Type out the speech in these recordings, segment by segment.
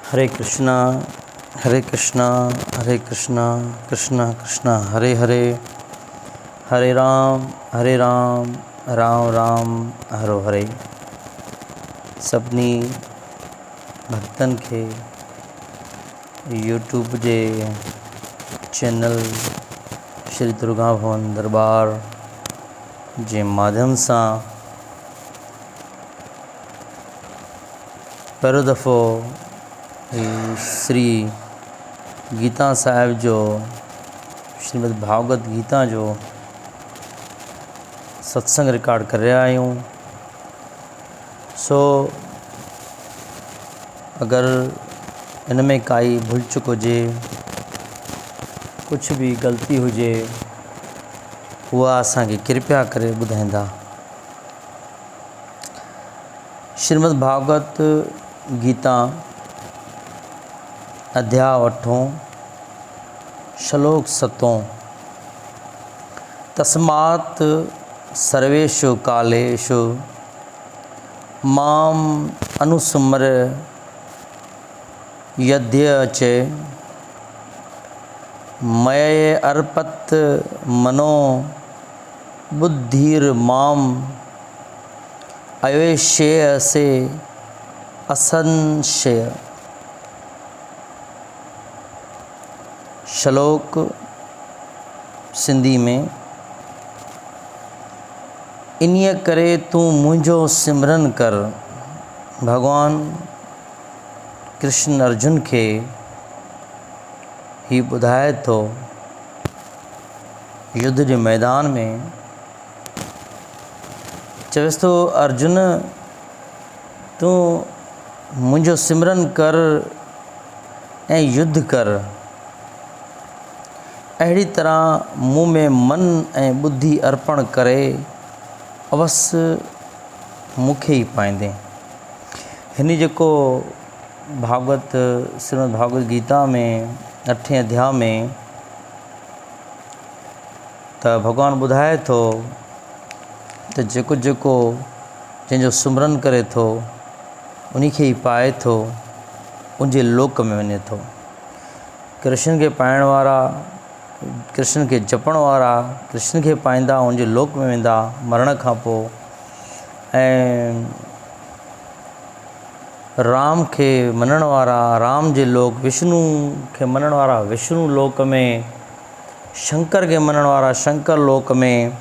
हरे कृष्णा हरे कृष्णा हरे कृष्णा कृष्णा कृष्णा हरे हरे, हरे राम राम राम हरो हरे। सभिनी भक्तन के यूट्यूब जे चैनल श्री दुर्गा भवन दरबार जे माध्यम से पहिरियों दफ़ो श्री गीता साहिब जो श्रीमद् भागवत गीता जो सत्संग रिकॉर्ड कर रहा आहियूं। सो अगर इन में काई भूल चुक हुजे, कुछ भी गलती हुजे, उहा असांखे कृपया करे ॿुधाईंदा। श्रीमद् भागवत गीता अध्याय 8 श्लोक 7 तस्मात् सर्वेषु कालेषु माम अनुस्मर यद्य च मये अर्पत मनो बुद्धिर्माम अवेश्यसे असंशय। श्लोक सिंधी में, इन्हीअ करे तू मुंहिंजो सिमरन कर। भगवान कृष्ण अर्जुन के ही ॿुधाए थो युद्ध जे मैदान में, चवेस तो अर्जुन तू मुंहिंजो सिमरन कर ऐं युद्ध कर। अहिड़ी तरह मुँह में मन ऐं बुद्धि अर्पण करे अवश्य मूंखे ही पाईंदे। हिन जेको भागवत श्रीमद् भागवत गीता में 8वें अध्याय में त भगवान ॿुधाए थो त जेको जेको जंहिंजो सुमरन करे थो उन्ही खे ही पाए थो, उनजे लोक में वञे थो। कृष्ण के पाइण वारा, कृष्ण के जपण वारा कृष्ण के पाईंदा, उनजे लोक में वेंदा मरण खां पोइ। ऐं राम के मञण वारा राम जे लोक, विष्णु के मञण वारा विष्णु लोक में, शंकर के मञण वारा शंकर लोक में,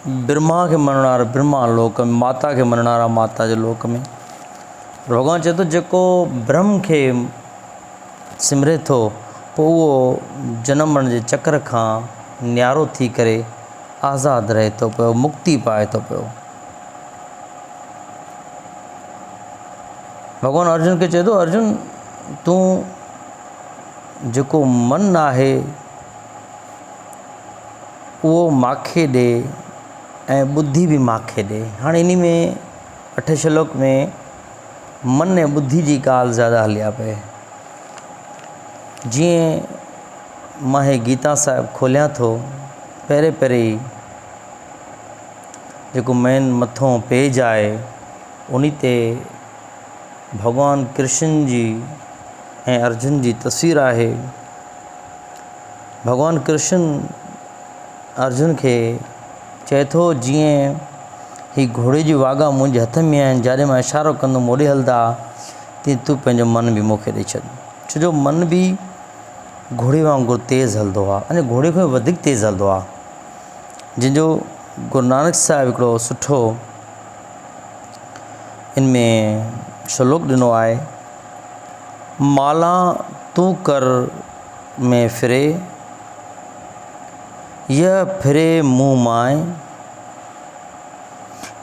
ब्रह्मा के मञण वारा ब्रह्मा लोक में, माता के मञण वारा माता जे लोक में। भगवान चए थो जेको ब्रह्म के सिमरे थो पोइ उहो जनम मरण जे चक्र खां न्यारो थी करे आज़ादु रहे थो पियो, मुक्ति पाए थो पियो। भगवान अर्जुन खे चए थो, अर्जुन तूं जेको मन आहे उहो माखे ॾे ऐं बुद्धि बि माखे ॾे। हाणे इन में 8 श्लोक में मन ऐं बुद्धि जी ॻाल्हि ज़्यादा हली आहे पए। जीअं मां हे गीता साहिब खोलियां थो, पहिरीं जेको मेन मथों पेज आहे उन ते भगवान कृष्ण जी ऐं अर्जुन जी तस्वीर आहे। भगवान कृष्ण अर्जुन खे चए थो जीअं ही घोड़े जी वागा मुंहिंजे हथ में आहिनि, जॾहिं मां इशारो कंदुमि ओॾे हलंदा, तीअं तूं पंहिंजो मन बि मूंखे ॾेई छॾ। छो जो मन बि घोड़े वांगुरु तेज़ हलंदो आहे, अने घोड़े खां वधीक तेज़ हलंदो आहे। जंहिंजो गुरु नानक साहिब हिकिड़ो सुठो इन में श्लोक ॾिनो आहे, माला तू कर में फिरे यह फिरे मुँह माए,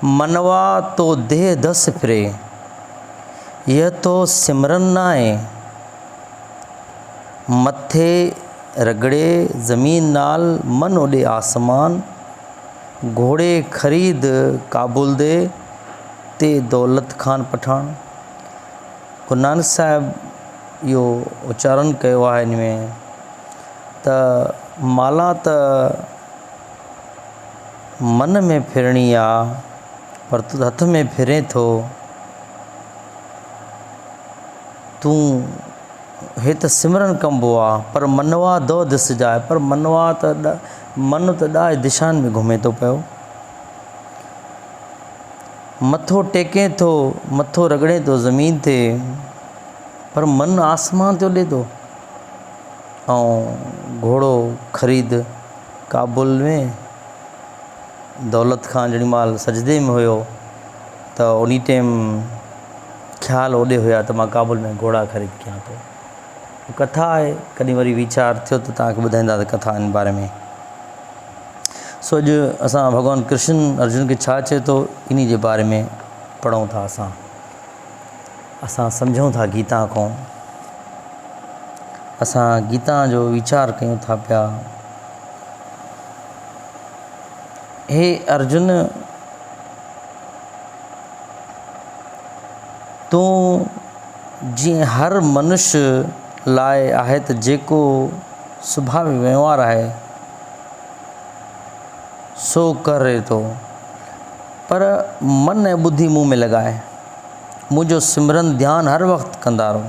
मनवा तो देह दस फिरे यह तो सिमरन नाए, मथे रगड़े ज़मीन नाल मन उड़े आसमान, घोड़े खरीद काबुल दे ते दौलत खान पठान। गुरु नानक साहिब इहो उच्चारण कयो आहे इन में त माला त मन में फिरणी आहे, पर तूं हथ में फिरे थो तूं हे त सिमरन कबो आहे पर मनवा दो दिस जाए, पर मनवा त मन त ॾाढे दिशाउनि में घुमे थो पियो। मथो टेके थो, मथो रगड़े थो ज़मीन ते, पर मन आसमान ते उॾे थो। ऐं घोड़ो ख़रीद काबुल में दौलत खान जॾहिं महिल सजदे में हुयो त उन टाइम ख़्यालु ओॾे हुया त मां काबुल में घोड़ा ख़रीद कयां थो। कथा आहे, कॾहिं वरी वीचार थियो त तव्हांखे ॿुधाईंदासीं कथा इन बारे में। सो अॼु असां भॻवानु कृष्ण अर्जुन खे छा चए थो इन जे बारे में पढ़ूं था। असां सम्झूं था गीता खां, असां गीता जो वीचार कयूं था पिया। हे अर्जुन, तूं जीअं हर मनुष्य लाइ आहे त जेको सुभाविक व्यवहार आहे सो करे थो, पर मन ऐं ॿुधी मूं में लॻाए, मुंहिंजो सिमरन ध्यानु हर वक़्तु कंदा रहो।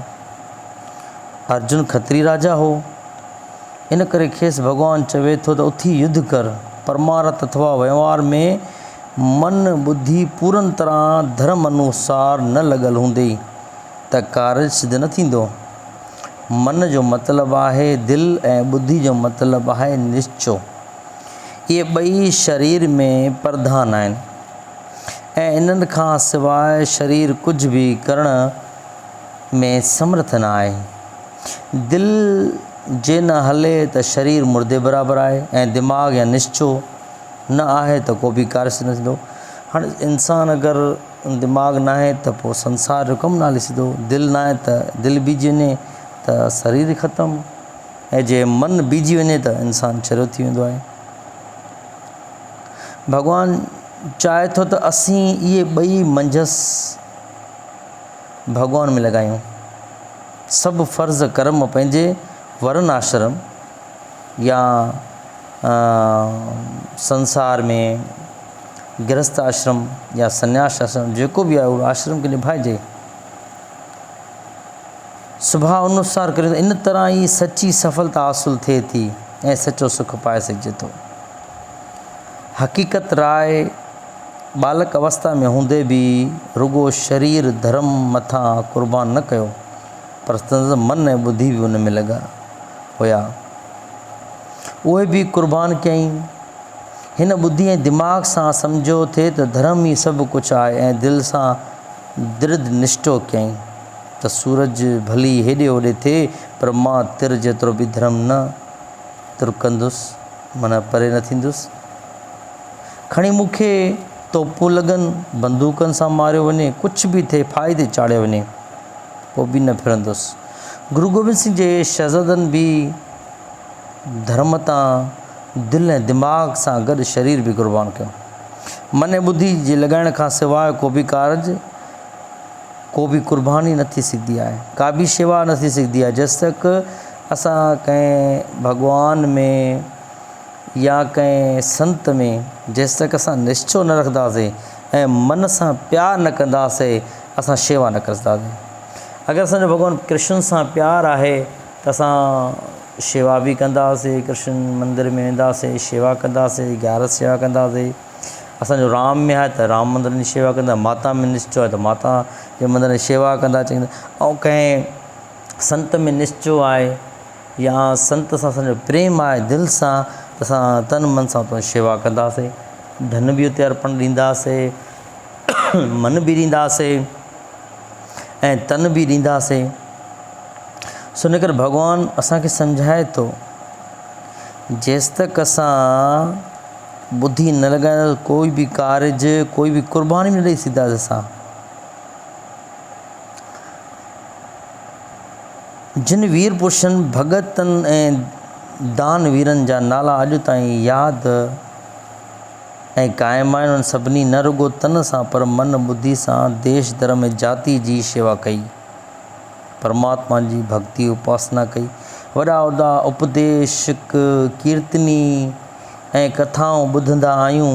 अर्जुन खत्री राजा हो, इन करे खेसि भॻवानु चवे थो त उथी युद्ध कर। परमार्थ अथवा व्यवहार में मन ॿुधी पूरन तरह धर्म अनुसार न लॻल हूंदे त कार्य सिद्ध न थींदो। मन जो मतिलबु आहे दिलि ऐं ॿुधी जो मतिलबु आहे निश्चो। इहे ॿई शरीर में प्रधान आहिनि ऐं इन्हनि खां सवाइ शरीर कुझु बि करण में समर्थ न आहे। दिलि जे न हले त शरीर मुर्दे बराबरि आहे ऐं दिमाग़ या निश्चो न आहे त को बि कार्य सिद्ध न थींदो। हाणे इंसान अगरि दिमाग़ न आहे त पोइ संसार जो कमु न हली सघंदो। दिलि न आहे त दिलि बीजी वञे त शरीर ई ख़तमु, ऐं जे मन बीजी वञे त इंसानु चरियो थी वेंदो आहे। भॻवानु चाहे थो त असीं इहे ॿई मंझसि भॻवान में लॻायूं। सभु फ़र्ज़ कर्म पंहिंजे वर्ण आश्रम या संसार में गृहस्थ आश्रम या सन्यास आश्रम जेको बि आहे उहो आश्रम खे निभाइजे, स्वभाव अनुसार करे। इन तरह ई सची सफलता हासिलु थिए थी ऐं सचो सुख पाए सघिजे थो। हक़ीक़त राय बालक अवस्था में हूंदे बि रुगो शरीर धर्म मथां क़ुर्बान न कयो, पर मन ऐं ॿुधी बि उन में लॻा हुया, उहे बि क़ुर्बान कयईं। हिन ॿुधी ऐं दिमाग़ सां सम्झो थिए त धर्म ई सभु कुझु आहे ऐं दिलि सां दृढ़ निश्चो कयईं त सूरज भली हेॾे होॾे थिए पर मां तिर जेतिरो बि धर्म न तुरकंदुसि, माना परे न थींदुसि। खणी मूंखे तोपूं लॻनि, बंदूकनि सां मारियो वञे, कुझु बि थिए, फ़ाइदे चाढ़ियो वञे, पोइ बि न फिरंदुसि। गुरु गोबिंद सिंह जे शहज़ादनि बि धर्म तां दिलि ऐं दिमाग़ सां गॾु शरीर बि क़ुर्बान कयो। मन ऐं ॿुधी जे लॻाइण खां सवाइ को बि कारज, को बि क़ुर्बानी न थी सघंदी आहे, का बि शेवा न थी सघंदी आहे जेसि तक असां कंहिं भॻवान में या कंहिं संत में जेसि तक असां निश्चो न रखंदासीं ऐं मन सां प्यारु न कंदासीं, असां शेवा न करे सघंदासीं। अगरि असांजो भॻवानु कृष्ण सां प्यारु आहे त असां शेवा बि कंदासीं, कृष्ण मंदर में वेंदासीं, शेवा कंदासीं, ग्यारस शेवा कंदासीं। असांजो राम में आहे त राम मंदर जी शेवा कंदा, माता में निश्चो आहे त माता जे मंदर जी शेवा कंदा चईंदा। ऐं कंहिं संत में निश्चो आहे या संत सां असांजो प्रेम आहे दिलि सां, त असां तन मन सां उते शेवा कंदासीं, धन बि उते अर्पण ॾींदासीं, मन बि ॾींदासीं ऐं तन बि ॾींदासीं। सो इन करे भॻवानु असांखे सम्झाए थो जेसि तक असां ॿुधी न लॻाईंदासीं कोई बि कारज, कोई बि क़ुर्बानी न ॾेई सघंदासीं। असां जिन वीर पुरुषनि भगतनि ऐं दान वीरनि जा नाला अॼु ताईं यादि ऐं क़ाइमु आहिनि, उन्हनि सभिनी न रुगो तन सां पर मन ॿुधी सां देश धर्म ऐं जाति जी शेवा कई, परमात्मा जी भक्ति उपासना कई। वॾा वॾा उपदेशक कीर्तनी ऐं कथाऊं ॿुधंदा आहियूं,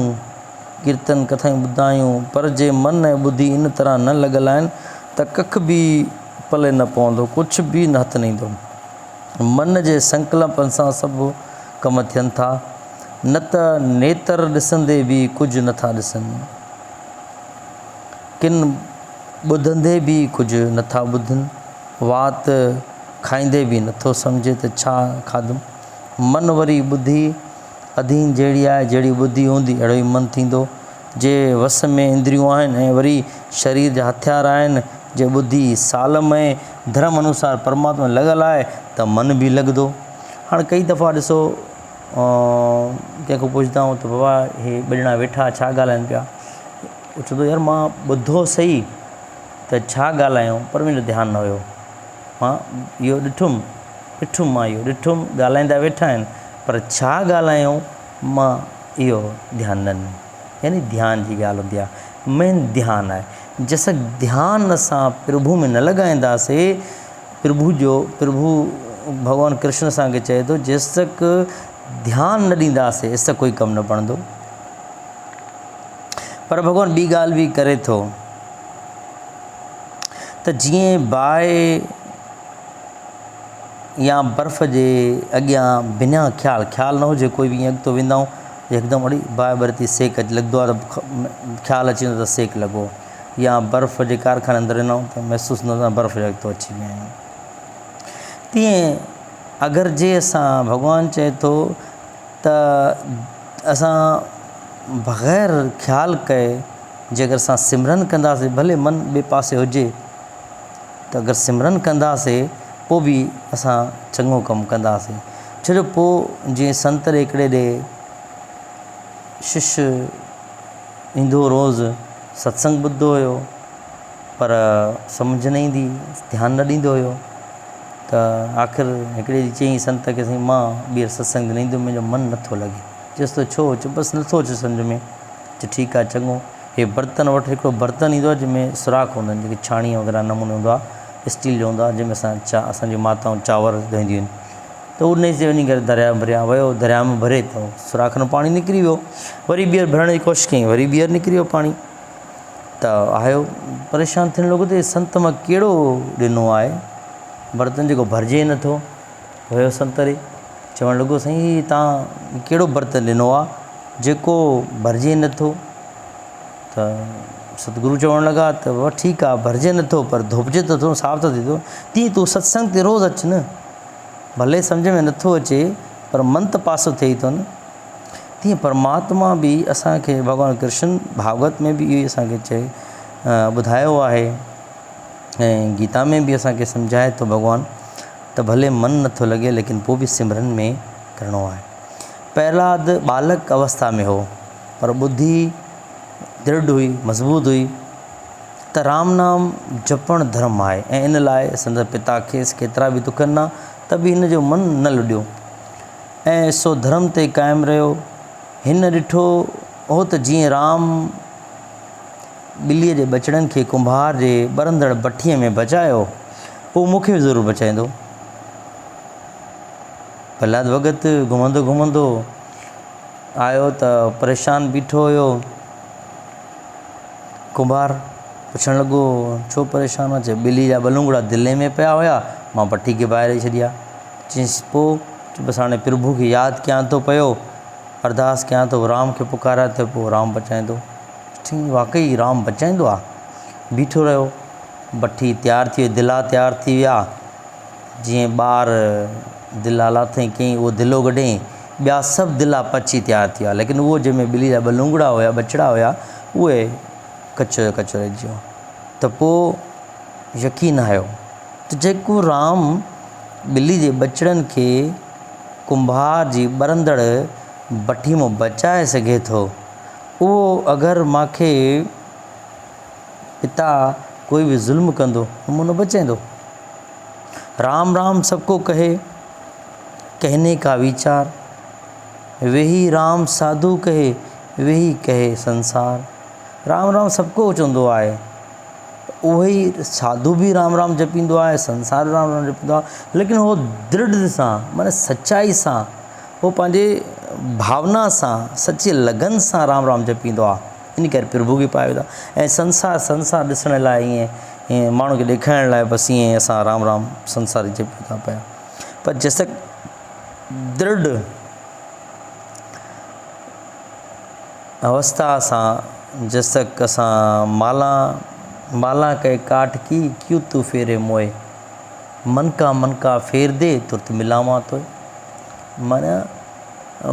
कीर्तन कथाऊं ॿुधंदा आहियूं, पर जे मन ऐं ॿुधी इन तरह न लॻल आहिनि त कख बि पले न पवंदो, कुझु बि न हथ न ईंदो। मन जे संकल्पनि सां सभु कम थियनि था, न त नेत्र ॾिसंदे बि कुझु नथा ॾिसनि, किन ॿुधंदे बि कुझु नथा ॿुधनि, वात खाईंदे बि नथो सम्झे त छा खाधुमि। मन वरी ॿुधी अधीन जहिड़ी आहे, जहिड़ी ॿुधी हूंदी अहिड़ो ई मन थींदो। जे वस में इंद्रियूं आहिनि ऐं वरी शरीर जा हथियार आहिनि, जे ॿुधी सालम ऐं धर्म अनुसार परमात्मा लॻल आहे त मन बि लॻंदो। हाणे कई दफ़ा ॾिसो कंहिंखां पुछंदा आहियूं त बाबा हे ॿ ॼणा वेठा छा ॻाल्हाइनि पिया, चवंदो यार मां ॿुधो सही त छा ॻाल्हायूं, पर मुंहिंजो ध्यानु न हुयो। मां इहो ॾिठुमि मां इहो ॾिठुमि, ॻाल्हाईंदा वेठा आहिनि पर छा ॻाल्हायूं मां इहो ध्यानु न ॾिनो। यानी ध्यान जी ॻाल्हि हूंदी आहे, मेन ध्यानु आहे। जंहिंसां ध्यानु असां प्रभु में न लॻाईंदासीं, प्रभु भॻवानु कृष्ण असांखे चए थो जेसि तक ध्यानु न ॾींदासीं एसि तक कोई कमु न पवंदो। पर भॻवानु ॿी ॻाल्हि बि करे थो त जीअं बाहि या बर्फ़ जे अॻियां बिना ख़्यालु न हुजे, कोई बि ईअं अॻितो वेंदा आहियूं हिकदमि वरी बाहि बरती सेक लॻंदो आहे त ख़्यालु अची वेंदो त सेक लॻो, या बर्फ़ जे कारखाने अंदरि वेंदा आहियूं त महसूसु न कंदा बर्फ़ जे अॻितो अची विया आहियूं। तीअं अगरि जे असां भॻवानु चए थो त असां बग़ैर ख़्यालु कए जेकर असां सिमरन कंदासीं, भले मन ॿिए पासे हुजे त अगरि सिमरन कंदासीं पोइ बि असां चङो कमु कंदासीं। छो जो पोइ जीअं संत हिकिड़े ॾे शिष्य ईंदो रोज़ु सत्संग ॿुधंदो हुयो पर सम्झ न ईंदी, ध्यानु न ॾींदो हुयो, त आख़िर हिकिड़े ॾींहुं चयईं संत खे साईं मां ॿीहर सत्संग न ईंदुमि, मुंहिंजो मनु नथो लॻे। चयसि त छो? चयो बसि नथो अचे सम्झ में। चयो ठीकु आहे चङो, हे बर्तन वठि, हिकिड़ो बर्तन ईंदो आहे जंहिंमें सुराख हूंदा आहिनि, जेके छाणीअ वग़ैरह नमूने हूंदो आहे, स्टील जो हूंदो आहे, जंहिंमें असांजी माताऊं चांवर धोईंदियूं आहिनि। त उन से वञी करे दरिया में भरिया वियो, दरिया में भरे त सुराख में पाणी निकिरी वियो, वरी ॿीहर भरण जी कोशिशि कई, वरी ॿीहर निकिरी वियो पाणी। त आयो परेशान थियणु लॻो त संत मां कहिड़ो ॾिनो आहे बर्तन जेको भरिजे नथो। वियो संत ॾे, चवणु लॻो साईं तव्हां कहिड़ो बर्तन ॾिनो आहे जेको भरिजे नथो। त सतगुरु चवणु लॻा त उहा ठीकु आहे भरिजे नथो पर धोपिजे त थो, साफ़ त थिए थो। तीअं तूं सत्संग ते रोज़ु अचु न, भले सम्झ में नथो अचे पर मन त पासो थिए थो न। तीअं परमात्मा बि असांखे भॻवानु कृष्ण भागवत में बि इहो ई असांखे ॿुधायो आहे ऐं गीता में बि असांखे सम्झाए थो भॻवानु त भले मन नथो लॻे लेकिन पोइ बि सिमरन में करिणो आहे। प्रहलाद बालक अवस्था में हो पर ॿुधी दृढ़ हुई, मज़बूत हुई त राम नाम जपणु धर्म आहे ऐं इन लाइ संदसि पिता खेसि केतिरा बि दुख ॾिना त बि हिन जो मन न लुॾियो ऐं सो धर्म ते क़ाइमु रहियो। हिन ॾिठो हो त जीअं राम ॿिलीअ जे ॿचिड़नि खे कुंभार जे ॿरंदड़ भठीअ में बचायो, पोइ मूंखे बि ज़रूरु बचाईंदो। प्रहलाद भॻत घुमंदो घुमंदो आयो त परेशान बीठो हुयो। कुंभार पुछणु लॻो छो परेशान आहे? चए ॿिली जा ॿलूंगड़ा दिले में पिया हुया, मां भठी खे ॿाहिरि ॾेई छॾिया। चयईंसि पोइ? बसि हाणे प्रभु खे यादि कयां थो पियो, अरदास कयां थो, राम खे पुकारिया त पोइ राम बचाईंदो। चयईं वाक़ई राम बचाईंदो आहे। बीठो रहियो, भठी तयारु थी वई, दिला तयारु थी विया। जीअं ॿार दिला लाथईं कईं, उहो दिलो कढईं, ॿिया सभु दिला पची तयारु थी विया, लेकिन उहो जंहिंमें ॿिली जा ॿलूंगड़ा हुया, ॿचिड़ा हुया, उहे कचो कचो रहिजी वियो। त पोइ यकीन आयो त जेको राम ॿिली जे ॿचिड़नि खे कुंभार जी ॿरंदड़ भठी मां बचाए सघे थो, उहो अगरि मूंखे पिता कोई बि ज़ुल्म कंदो मूं न बचाईंदो। राम राम सबको कहे, कहने का विचार, वेही राम साधु कहे, वेही कहे संसार। राम राम सबको चवंदो आहे, उहो ई साधु बि राम राम जपींदो आहे, संसार बि राम राम जपींदो आहे, लेकिन उहो दृढ़ सां माना सचाई सां, उहो पंहिंजे भावना सां, सची लगन सां राम राम जपींदो आहे। इन करे प्रभु खे पाए वेंदो आहे। ऐं संसार ॾिसण लाइ ईअं ऐं माण्हू खे ॾेखारण लाइ बसि ईअं असां राम राम संसारी जपियूं था पिया। पर जेसि दृढ़ अवस्था सां जेसि तक असां माला कहे काठ की क्यों तू फेरे मोए, मन का फेर दे तुर्त मिलावां तो। माना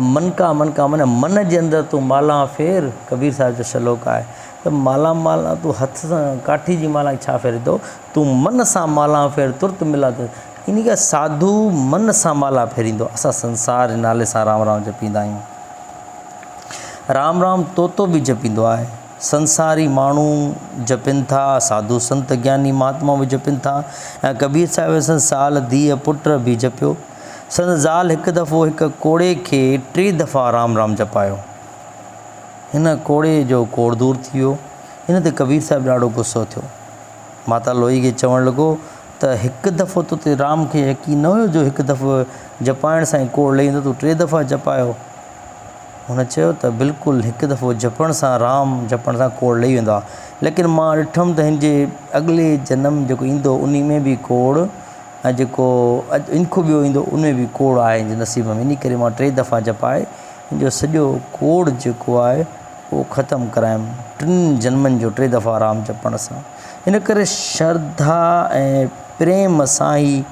मन का माना मन जे अंदरि तूं माला फेर, कबीर साहिब जो श्लोक आहे त माला तूं हथ सां काठी जी माला छा फेरे थो, तूं मन सां माला फेर तुर्त मिला तो। इन करे साधू मन सां माला फेरींदो। असां संसार जे नाले सां राम राम जपींदा आहियूं। राम राम तोतो बि जपींदो आहे, संसारी माण्हू जपिन था, साधु संत ज्ञानी महात्मा बि जपिन था। ऐं कबीर साहिब सन साल धीअ पुट बि जपियो। संत ज़ाल हिकु दफ़ो हिकु कोड़े खे 3 दफ़ा राम राम जपायो। हिन कोड़े जो कोड़ दूर थी वियो। हिन ते कबीर साहिब ॾाढो गुस्सो थियो। माता लोई खे चवणु लॻो त हिकु दफ़ो तो ते राम खे यकीन न हुयो जो हिकु दफ़ो जपाइण सां ई कोड़ लही वेंदो, तूं 3 दफ़ा जपायो। हुन चयो त बिल्कुलु हिकु दफ़ो जपण सां राम जपण सां कोड़ लही वेंदो आहे, लेकिन मां ॾिठुमि त हिन जे अॻिले जनम जेको ईंदो उन में बि कोड़, ऐं जेको इनखो ॿियो ईंदो उन में बि कोड़ आहे हिन जे नसीब में। इन करे मां 3 दफ़ा जपाए हिन जो सॼो कोड़ जेको आहे उहो ख़तमु करायमि 3 जन्मनि जो 3 दफ़ा राम जपण सां। इन करे श्रद्धा ऐं प्रेम सां ई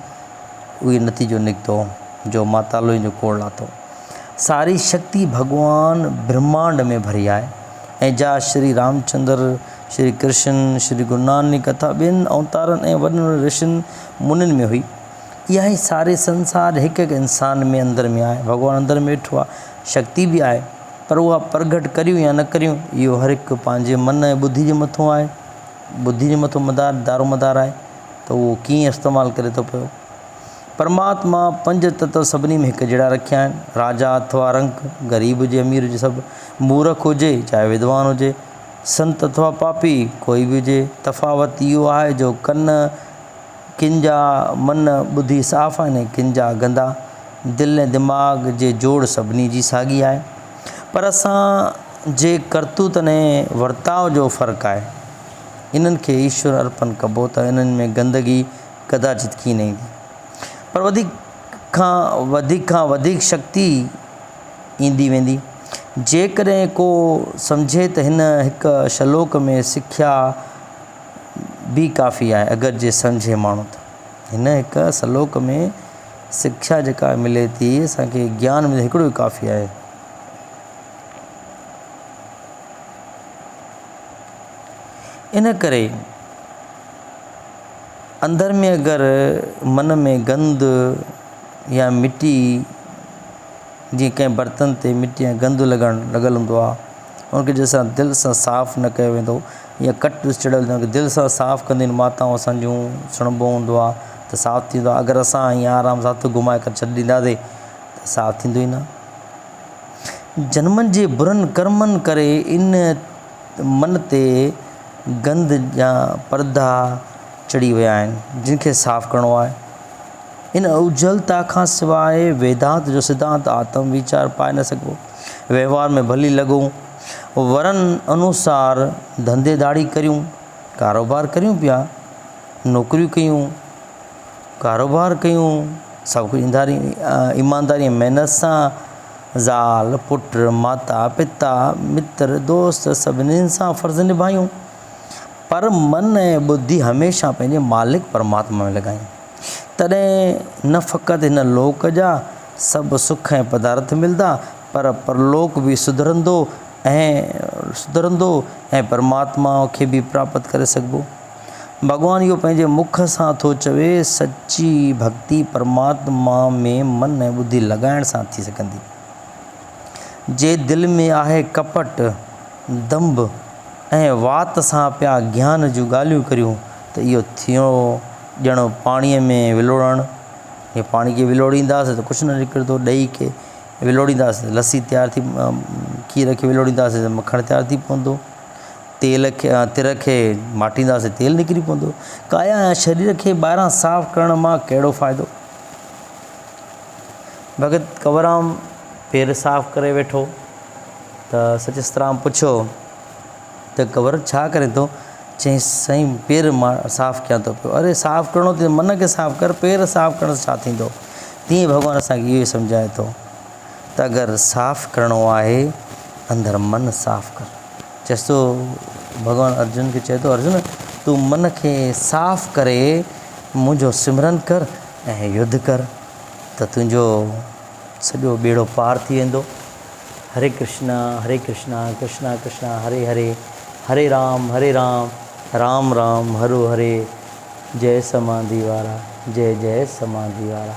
उहे नतीजो निकितो जो माता लोई जो कोड़ लाथो। सारी शक्ति भगवान ब्रह्मांड में भरी आहे ऐं जा श्री रामचंद्र, श्री कृष्ण, श्री गुरु नानक कथा ॿियनि अवतारनि ऐं वॾनि ऋषिनि मुनिनि में हुई। इहा ई सारे संसार हिकु हिकु इंसान में अंदर में आहे। भगवान अंदर में वेठो आहे, शक्ति बि आहे, पर उहा प्रगट करियूं या न करियूं इहो हर हिकु पंहिंजे मन ऐं ॿुधी जे मथां आहे। ॿुधी जे मथां दारोमदार आहे त उहो कीअं इस्तेमालु करे थो पियो। परमात्मा 5 तत्व सभिनी में हिकु जहिड़ा रखिया आहिनि। राजा अथवा रंक, ग़रीब हुजे अमीर हुजे, सभु मूर्ख हुजे चाहे विद्वान हुजे, संत अथवा पापी कोई बि हुजे, तफ़ावत इहो आहे जो कन किन जा मन ॿुधी साफ़ आहिनि, किन जा गंदा। दिलि ऐं दिमाग़ जे जोड़ सभिनी जी साॻी आहे, पर असां जे करतूतनि ऐं वर्ताव जो फ़र्क़ु आहे। इन्हनि खे ईश्वर अर्पण कबो त इन्हनि में गंदगी कदाचित की न ईंदी। पर वधीक खां वधीक शक्ति ईंदी वेंदी जेकॾहिं को सम्झे त हिन हिकु श्लोक में सिख्या बि काफ़ी आहे। अगरि जे सम्झे माण्हू त हिन हिकु श्लोक में शिक्षा जेका मिले थी असांखे ज्ञान मिले हिकिड़ो ई काफ़ी आहे। इन करे अंदर में अगरि मन में गंद या मिटी, जीअं कंहिं बर्तन ते मिटी या गंद लॻल हूंदो आहे, उनखे जंहिंसां दिलि सां साफ़ु न कयो वेंदो या कट चढ़ियल हूंदो आहे, दिलि सां साफ़ु कंदियूं आहिनि माताऊं असांजूं, सुणिबो हूंदो आहे त साफ़ु थींदो आहे। अगरि असां ईअं आराम सां हथु घुमाए करे छॾे ॾींदासीं त साफ़ु थींदो ई न। जन्मनि जे बुरनि कर्मनि करे इन मन ते गंद या पर्दा चढ़ी विया आहिनि जिन खे साफ़ु करिणो आहे। इन उज्जवलता खां सवाइ वेदांत जो सिद्धांत आत्म वीचार पाए न सघिबो। व्यवहार में भली लॻूं, वरनि अनुसार धंधेदारी करियूं, कारोबार करियूं पिया, नौकरियूं कयूं, कारोबार कयूं, सभु कुझु ईमानदारी महिनत सां ज़ाल पुट माता पिता मित्र दोस्त सभिनीनि सां फ़र्ज़ निभायूं, पर मन ऐं ॿुधी हमेशह पंहिंजे मालिक परमात्मा में लॻायूं। तॾहिं न फ़क़ति हिन लोक जा सभु सुख ऐं पदार्थ मिलंदा, पर परलोक बि सुधरंदो ऐं परमात्मा खे बि प्राप्त करे सघिबो। भॻवानु इहो पंहिंजे मुख सां थो चवे, सची भक्ति परमात्मा में मन ऐं ॿुधी लॻाइण सां थी सघंदी। जे दिलि में आहे कपट दंभ ऐं वात सां पिया ज्ञान जूं ॻाल्हियूं करियूं त इहो थियो ॼणो पाणीअ में विलोड़णु। इहे पाणी खे विलोड़ींदासीं त कुझु न निकिरंदो, ॾही खे विलोड़ींदासीं त लस्सी तयारु थी, खीर खे विलोड़ींदासीं त मखणु तयारु थी पवंदो, तेल खे तिर खे माटींदासीं तेल निकिरी पवंदो। काया ऐं शरीर खे ॿाहिरां साफ़ु करण मां कहिड़ो फ़ाइदो। भगत कंवरराम पेर साफ़ु करे वेठो त सचिस्तराम पुछियो त कंवर छा करे थो? चई साईं पेर साफ़ कयां थो पियो। अरे साफ़ करिणो त मन खे साफ़ कर, पेर साफ़ करण सां छा थींदो। तीअं भॻवानु असांखे इहो ई सम्झाए थो त अगरि साफ़ करिणो आहे अंदरि मन साफ़ कर। चएसि थो भॻवानु अर्जुन खे चए थो, अर्जुन तूं मन खे साफ़ करे मुंहिंजो सिमरन कर ऐं युद्ध कर त तुंहिंजो सॼो ॿेड़ो पार थी वेंदो। हरे कृष्णा कृष्णा कृष्णा हरे हरे, हरे राम राम राम हरे हरे। जय समाधि वारा, जय जय समाधि वारा।